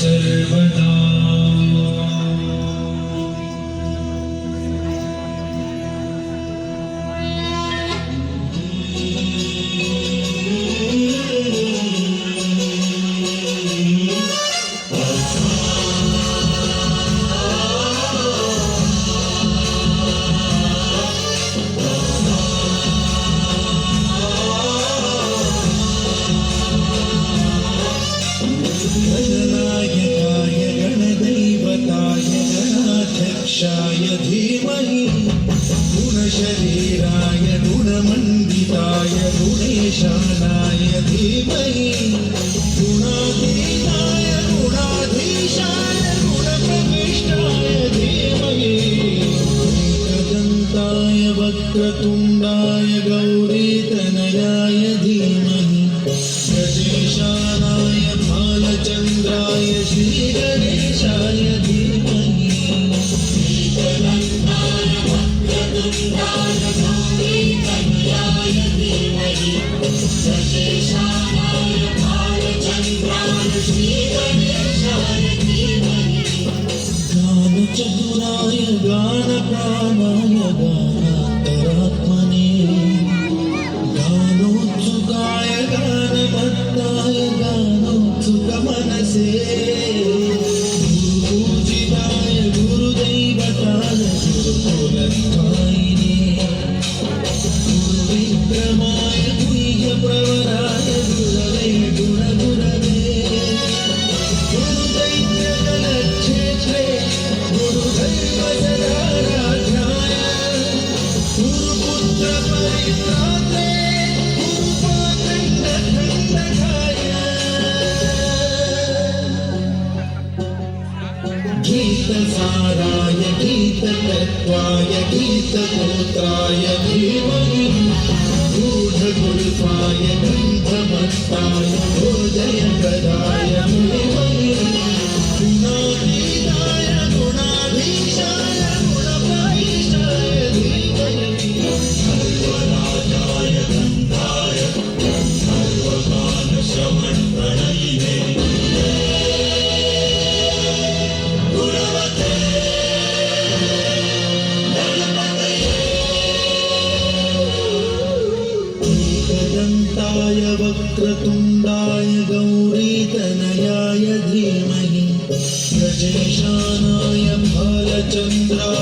सर्वदा। गणनायकाय गणदैवताय गणाध्यक्षाय धीमहि गुणशरीराय गुणमण्डिताय गुणेशानाय धीमहि गुणातीताय गुणाधीशाय गुणप्रविष्टाय धीमहि एकदन्ताय वक्रतुण्डाय गौरीतनयाय धीमहि गजेशानाय भालचन्द्राय श्रीगणेशाय धीमहि एकदन्ताय वक्रतुण्डाय गौरीतनयाय धीमहि गजेशानाय भालचन्द्राय श्रीगणेशाय धीमहि गानचतुराय गानप्राणाय गानान्तरात्मने गानोत्सुकाय गानमत्ताय गानोत्सुकमनसे गुरुपूजिताय गुरुदैवताय गुरुकुलस्थायिने गुरुविक्रमाय गुह्यप्रवराय गुरवे गुणगुरवे गुरुदैत्यकलक्षेत्रे गुरुदैवसदाराध्याय गुरुपुत्रपरित्रात्रे गीतसाराय गीततत्त्वाय गीतगोत्राय धीमहि गूढगुल्फाय गन्धमत्ताय भोजयप्रदाय धीमहि गुणातीताय गुणाधीशाय गुणप्रविष्टाय धीमहि सर्वराजाय गन्धाय सर्वगानश्रवणप्रणयिने एकदन्ताय वक्रतुण्डाय गौरीतनयाय धीमहि गजेशानाय भालचन्द्राय